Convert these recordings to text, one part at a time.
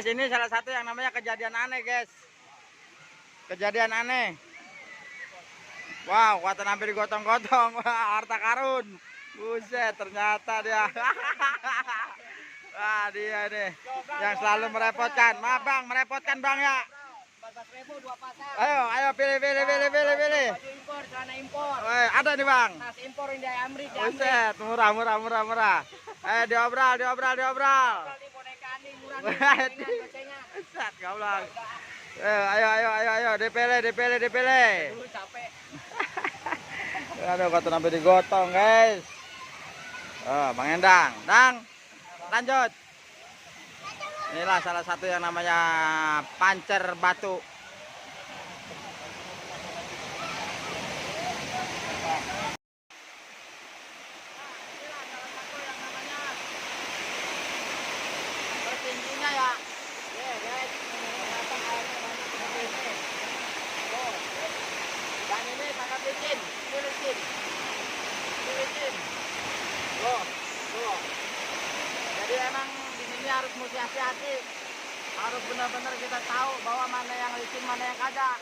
Guys, ini salah satu yang namanya kejadian aneh, guys. Kejadian aneh. Wow, kuatan hampir digotong-gotong. Wah, harta karun. Buset, ternyata dia. Wah, dia nih yang selalu merepotkan. Maaf, Bang, merepotkan, Bang ya. 14.000 2 pasang. Ayo, pilih. Baju impor, celana impor. Ada nih, Bang. Tas impor yang dari Amrik. Buset, murah. Diobral. Di boneka anjing murah nih, gocengan. Buset, goblok. Ayo, DPL. Capek. Aduh, kotor sampai digotong, guys. Oh, Bang Endang. Lanjut. Inilah salah satu yang namanya pancer batu. Tingginya ya. Guys, Dan ini sangat licin. Loh. Jadi emang di sini harus mesti hati-hati. Harus benar-benar kita tahu bahwa mana yang licin, mana yang kagak.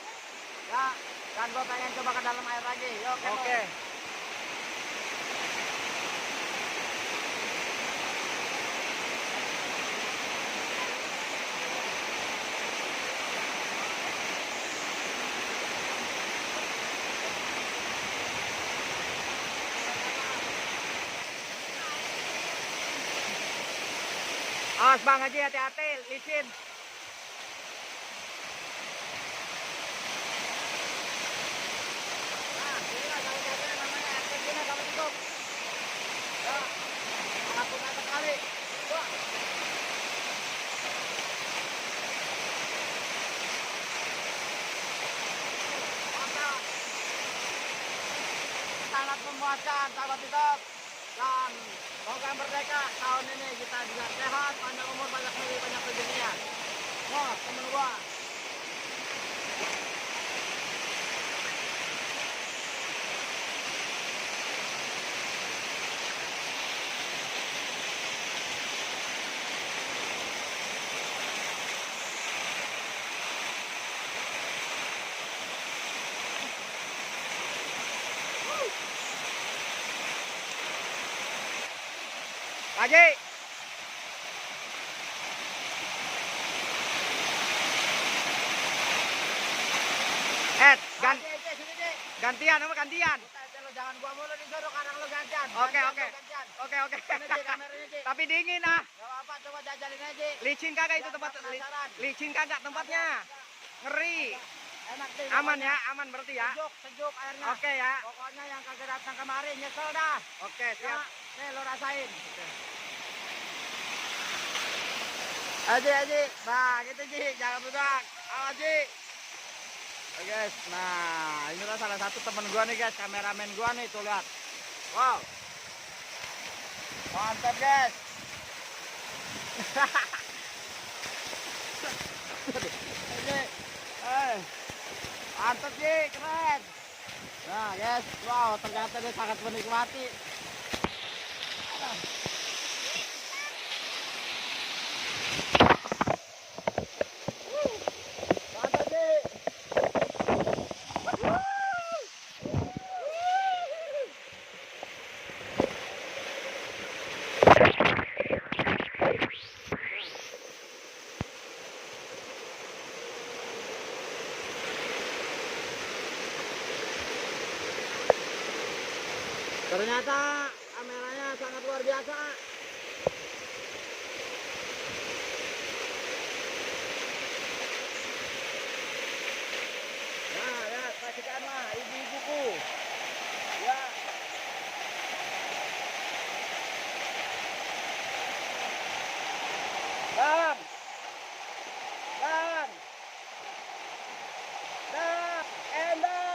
Ya, dan gue pengen coba ke dalam air lagi. Yuk, Oke. Awas Bang Haji, hati-hati, licin. Nah, inilah salah satunya namanya Argentina kalau cukup. Ya, melakukan sekali. Wah. Mantap. Sangat memuaskan, sahabat hidup. Dan program Merdeka tahun ini kita juga sehat, panjang umur, banyak milih, banyak rezeki. Wah, temen gua. Haji. Gantian apa gantian? Jangan gua mulu disuruh, kadang lu gantian. Oke. Ini kameranya, Ji. Tapi dingin ah. Gak apa-apa, coba jajalin aja. Licin kagak itu tempat? Licin kagak tempatnya? Ngeri. Enak deh. Aman ya, aman berarti ya. Sejuk airnya. Oke ya. Pokoknya yang kagak datang kemarin nyesel dah. Oke, siap. Nih lo rasain. Haji. Bang, itu Ji, jangan budak. Haji. Oke guys, nah inilah salah satu temen gua nih guys, kameramen gua nih, tuh lihat. Wow. Mantap guys. Mantap Ji, keren. Nah guys, wow, ternyata dia sangat menikmati. Ternyata kameranya sangat luar biasa. Nah, ya, saksikanlah ibu-ibuku. Ya. Bang. Endang.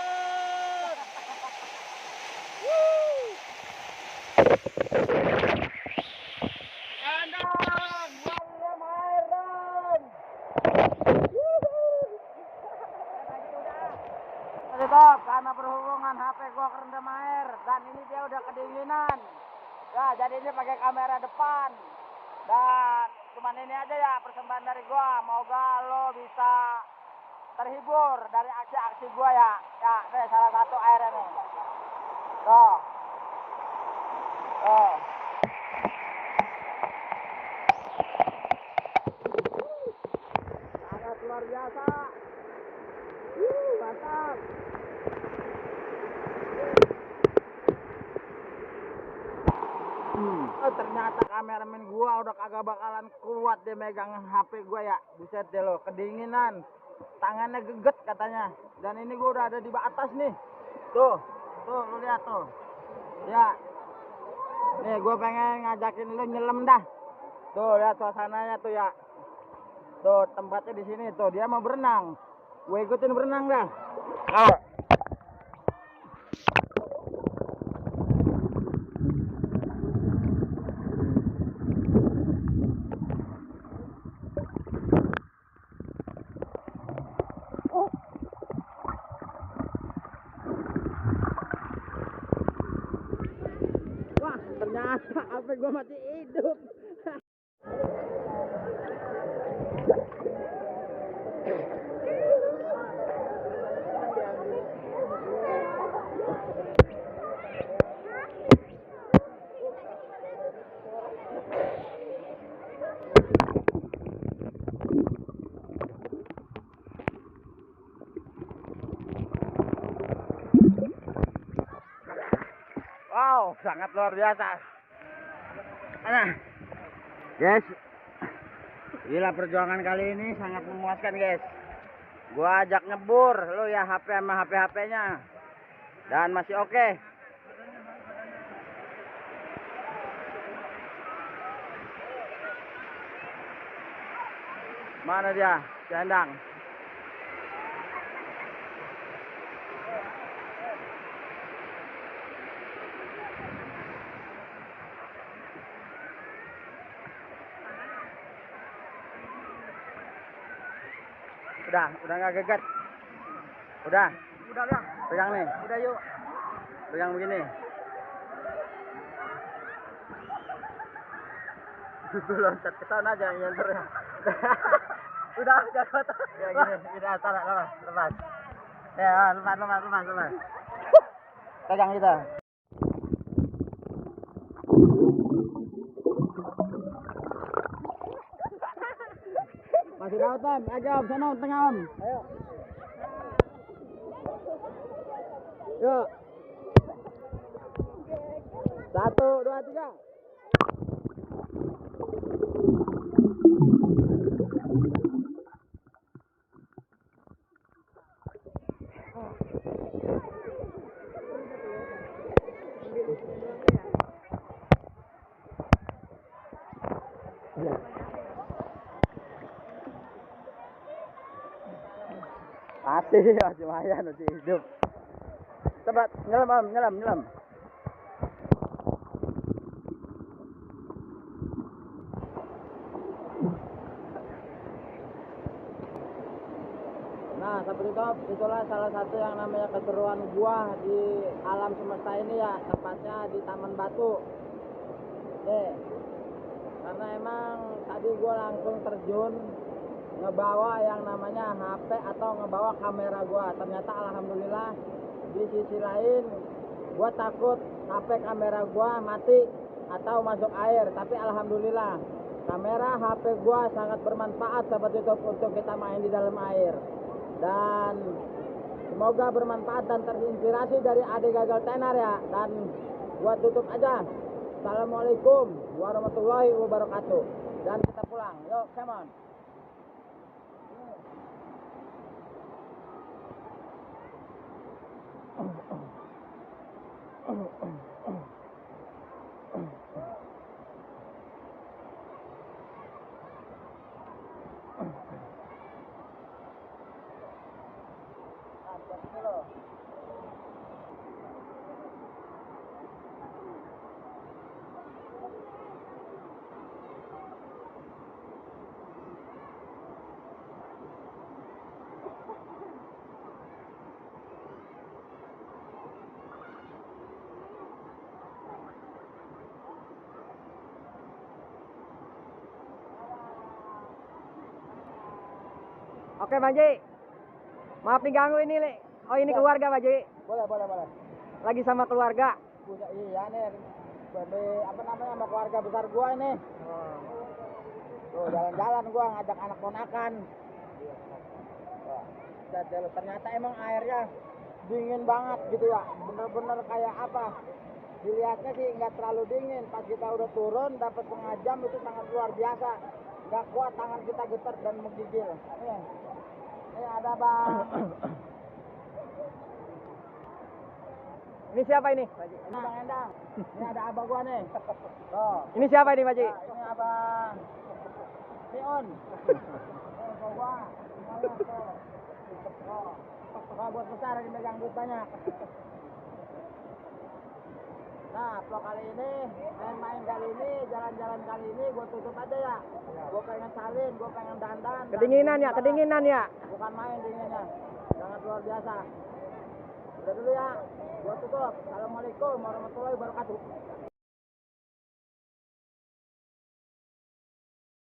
Tetap karena berhubungan HP gua kerendam air dan ini dia udah kedinginan. Ya, jadi ini pakai kamera depan dan cuman ini aja ya persembahan dari gua. Moga lo bisa terhibur dari aksi-aksi gua ya. Ya, nih salah satu airnya nih. Tuh. Tuh. Sangat luar biasa. Mantap. Oh, ternyata kameramen gua udah kagak bakalan kuat dia megang HP gua ya. Buset deh lo, kedinginan. Tangannya geget katanya. Dan ini gua udah ada di atas nih. Tuh, lu lihat tuh. Ya. Nih gua pengen ngajakin lu nyelam dah. Tuh, lihat suasananya tuh ya. Tuh, tempatnya di sini tuh. Dia mau berenang. Gue ikutin berenang dah. Oh. Wah, ternyata HP gua masih hidup. Wow, sangat luar biasa. Nah, guys, gila perjuangan kali ini sangat memuaskan, guys. Gua ajak ngebur, lu ya HP sama HP-HP-nya. Dan masih oke. Mana dia? Si Endang. Udah nggak geget. Udah. Pegang nih. Udah yuk. Pegang begini. Loncat ke sana aja yang nyenternya. Udah dapat. Ya gini, tarik lepas. Ya, lepas. Pegang kita. Masih dapat, Om. Ayo, Om, sana Om, tengah Om. Ayo. Yuk. 1, 2, 3. Masih lumayan, masih hidup. Coba nyelam Om, nyelam. Nah, seperti itu, itulah salah satu yang namanya keseruan gua di alam semesta ini ya, tepatnya di Taman Batu. Oke. Karena emang tadi gua langsung terjun ngebawa yang namanya HP atau ngebawa kamera gua. Ternyata alhamdulillah di sisi lain gua takut HP kamera gua mati atau masuk air, tapi alhamdulillah kamera HP gua sangat bermanfaat seperti itu untuk kita main di dalam air. Dan semoga bermanfaat dan terinspirasi dari Ade Gagal Tenar ya. Dan gua tutup aja. Assalamualaikum warahmatullahi wabarakatuh. Dan kita pulang. Yuk, come on. Oke, Bang Ji. Maaf nih ganggu ini, Le. Oh, ini keluarga, Bang Ji. Boleh, boleh, boleh. Lagi sama keluarga. Iya nih, apa namanya, sama keluarga besar gua ini. Tuh, jalan-jalan gua ngajak anak ponakan. Ternyata emang airnya dingin banget gitu ya, bener-bener kayak apa, dilihatnya sih nggak terlalu dingin. Pas kita udah turun dapat setengah jam itu sangat luar biasa, nggak kuat tangan kita getar dan menggigil. Ini ada Bang. Ini siapa ini? Ini Bang Endang. Ini ada abang gua nih. Tuh. Ini siapa ini, Pak Ji? Nah, ini abang Pion. Abang gua. Semuanya tuh. Buat besar ini megang duit banyak. Nah, vlog kali ini, main-main kali ini, jalan-jalan kali ini, gue tutup aja ya. Gue pengen salin, gue pengen dandan. Kedinginan ya, kedinginan ya. Bukan main dinginnya, sangat luar biasa. Udah dulu ya, gue tutup. Assalamualaikum warahmatullahi wabarakatuh.